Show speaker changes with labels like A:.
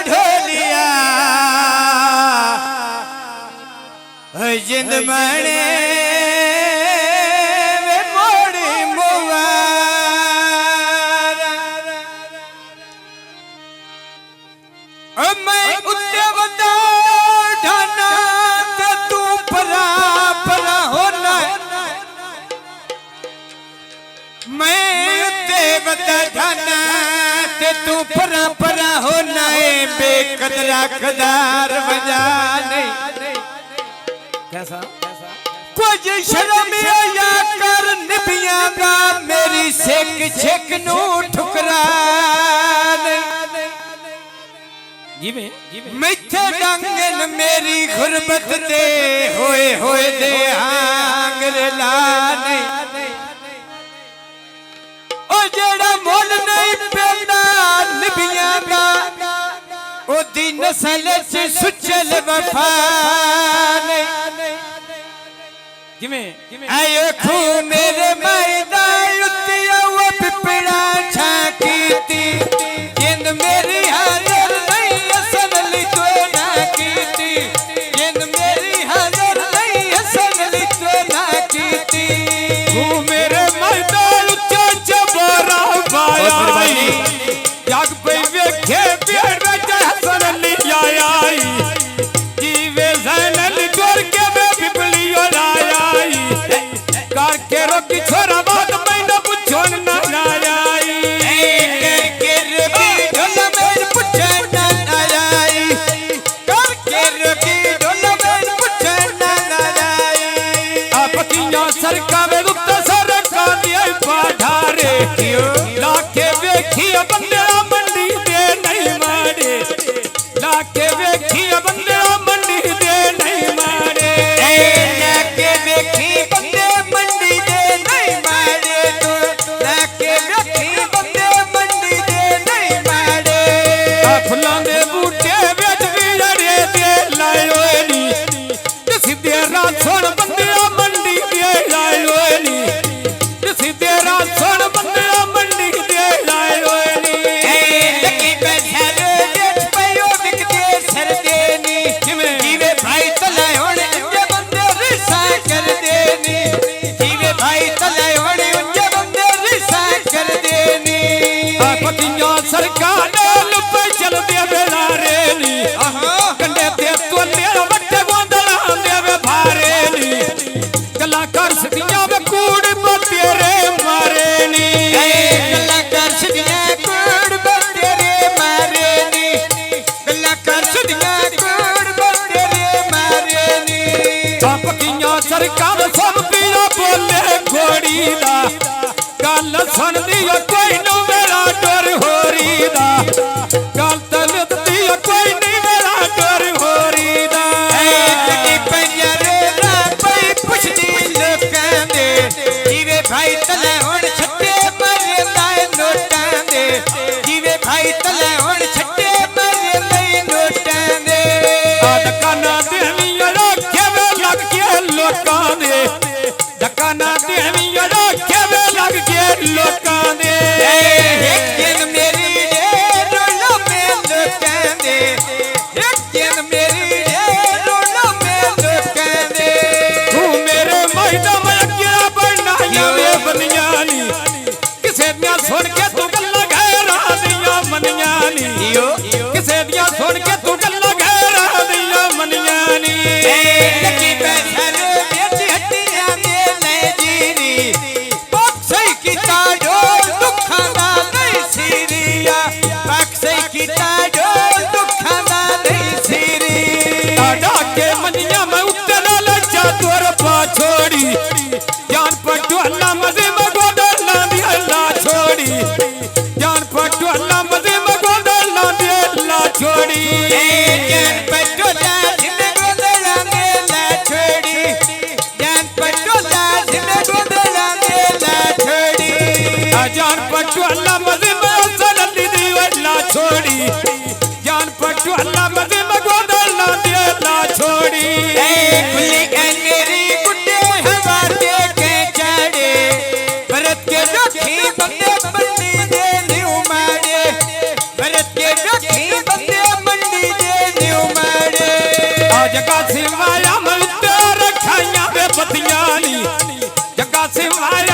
A: ढोलिया जिंद मणे मोड़ी मुआ मैं उत्ते बता ढाना ते तू परा परा होना मैं उत्ते बता ढाना ते तू परा परा होना बेकदरा कदार बजा नहीं कैसा कुछ शर्म आया कर निबियां दा मेरी सिक छिक नू ठुकरा मिथे डंगन मेरी गुरबत दे होए दे आंगरे लाने ओ जेड़ा मुल नहीं पेंदा निबियां दा ओदी नस्ल च सुचल वफा नहीं आयो खू मेरे मैदा उत्तिया वो पिपड़ा छाकीती जिंद मेरी हाजिर नहीं हसन ली तो ना कीती जिंद मेरी हाजिर नहीं हसन ली तो ना कीती
B: खू मेरे मैदा उत्ते चबरा बाई जग पे वेखे पेड़ बेच हसन ली आई जीवे ज़ैनल गोर के पिपली आई करके रोकी छोरा बात मैंने पुछन ना आई
A: करके रोकी ढोला मेरे पुछन ना आई करके रोकी ढोला मेरे पुछन ना आई
B: आप किया सरका में गुप्त सरका दिया पाठारे लाके वेखी बंदे मंडी दे नहीं मारे लाके वेखी बंदे मंडी दे नहीं मारे
A: लाके वेखी बंदे मंडी दे नहीं मारे तो लाके वेखी बंदे मंडी दे नहीं मारे
B: फुलां दे बूटे विच वीरे दे लायो नी सीधे रात सुन बंदे मंडी दे लायो नी सीधे रात सुन बंदे मंडी दे लायो नी
A: लकी बैठर देख पयो विकदे सर देनी जीवे भाई तले होने उंजे बंदे रिसा कर देनी जीवे भाई तले होने उंजे बंदे रिसा कर देनी
B: पतियां सरकार पे चल दे बेला रेली कंडे ते तोले वट्टे गोंदला देवे भारे नी गला कर सदियां वे कूड़ तेरे मारे नी
A: गला कर सदियां कूड़ तेरे मारे नी गला कर सदियां कूड़ तेरे मारे नी
B: पतियां सरकार सब पीरा बोले घोड़ी दा गल सुन दियो कोई नु मेरा डर होरी दा गल तल दियो कोई नहीं मेरा डर होरी दा
A: जगी पंजरे ना कोई पुछदी लोकां दे जीवे भाई तले हुण छट्टे मरदा नोटां दे जीवे भाई तले हुण छट्टे मरदा नोटां दे
B: दुकाना देवियां रखे वे लग के लोकां दे दुकाना देवियां रखे वे लग के लोकां दे
A: एक दिन मेरी दे रोलो में लोकां दे एक दिन मेरी दे रोलो में लोकां दे
B: तू मेरे मैदा में क्या बनाया वे बनिया नी किसे दियां सुन के तू गल्ला घेरा दियां मनिया नी किसे दियां सुन के तू गल्ला घेरा दियां मनिया नी
A: लकी बैठर बेच हट्टियां दे ले जीरी पक सही कीता ढोल दुखां दा नहीं सीरिया पक सही कीता ढोल दुखां दा नहीं सीरी
B: डाडा के मनिया में उत्ते ना लज्जा तोर पा छोड़ी जान पटवाला मजे में गोडला दी अल्लाह छोड़ी जान पटवाला मजे में गोडला दी अल्लाह छोड़ी
A: जान पटोला जिन गोदला ने ला छोड़ी जान पटोला जिन गोदला ने ला छोड़ी
B: जान पटवाला मजे में असल दी अल्लाह छोड़ी जान पटवाला मजे में गोडला दी अल्लाह छोड़ी
A: खुली अंगेरी गुड्डे हवा दे के चढ़े भरत के जोखी बंदे बंदी दे
B: जग्गा सिवाया मैं उत्ते रखाइया वे बतियां नी जग्गा सिवाया